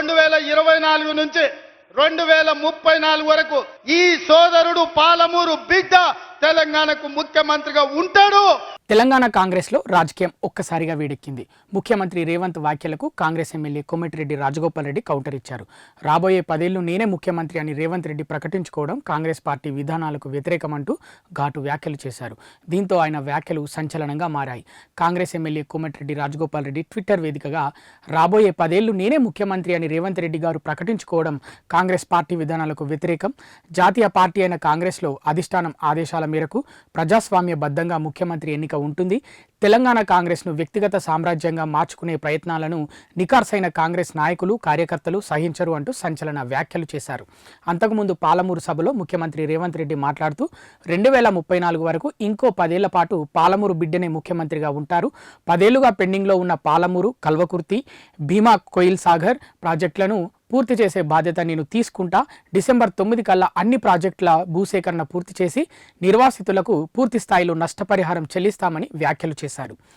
2024 నుంచి 2034 వరకు ఈ సోదరుడు పాలమూరు బిడ్డ తెలంగాణకు ముఖ్యమంత్రిగా ఉంటాడు. తెలంగాణ కాంగ్రెస్లో రాజకీయం ఒక్కసారిగా వేడెక్కింది. ముఖ్యమంత్రి రేవంత్ వ్యాఖ్యలకు కాంగ్రెస్ ఎమ్మెల్యే కోమటిరెడ్డి రాజగోపాల్ రెడ్డి కౌంటర్ ఇచ్చారు. రాబోయే 10 ఏళ్లు నేనే ముఖ్యమంత్రి అని రేవంత్ రెడ్డి ప్రకటించుకోవడం కాంగ్రెస్ పార్టీ విధానాలకు వ్యతిరేకమంటూ ఘాటు వ్యాఖ్యలు చేశారు. దీంతో ఆయన వ్యాఖ్యలు సంచలనంగా మారాయి. కాంగ్రెస్ ఎమ్మెల్యే కోమటిరెడ్డి రాజగోపాల్ రెడ్డి ట్విట్టర్ వేదికగా రాబోయే 10 ఏళ్లు నేనే ముఖ్యమంత్రి అని రేవంత్ రెడ్డి గారు ప్రకటించుకోవడం కాంగ్రెస్ పార్టీ విధానాలకు వ్యతిరేకం. జాతీయ పార్టీ అయిన కాంగ్రెస్లో అధిష్టానం ఆదేశాల మేరకు ప్రజాస్వామ్యబద్ధంగా ముఖ్యమంత్రి ఎన్నిక ఉంటుంది. తెలంగాణ కాంగ్రెస్ను వ్యక్తిగత సామ్రాజ్యంగా మార్చుకునే ప్రయత్నాలను నికార్సైన కాంగ్రెస్ నాయకులు కార్యకర్తలు సహించరు అంటూ సంచలన వ్యాఖ్యలు చేశారు. అంతకుముందు పాలమూరు సభలో ముఖ్యమంత్రి రేవంత్ రెడ్డి మాట్లాడుతూ 2034 వరకు ఇంకో 10 ఏళ్ల పాటు పాలమూరు బిడ్డనే ముఖ్యమంత్రిగా ఉంటారు. 10 ఏళ్లుగా పెండింగ్లో ఉన్న పాలమూరు, కల్వకుర్తి, భీమా కోయిల్ సాగర్ ప్రాజెక్టులను పూర్తి చేసే బాధ్యత నేను తీసుకుంటా. డిసెంబర్ 9 కల్లా అన్ని ప్రాజెక్టుల భూసేకరణ పూర్తి చేసి నిర్వాసితులకు పూర్తి స్థాయిలో నష్టపరిహారం చెల్లిస్తామని వ్యాఖ్యలు చేశారు.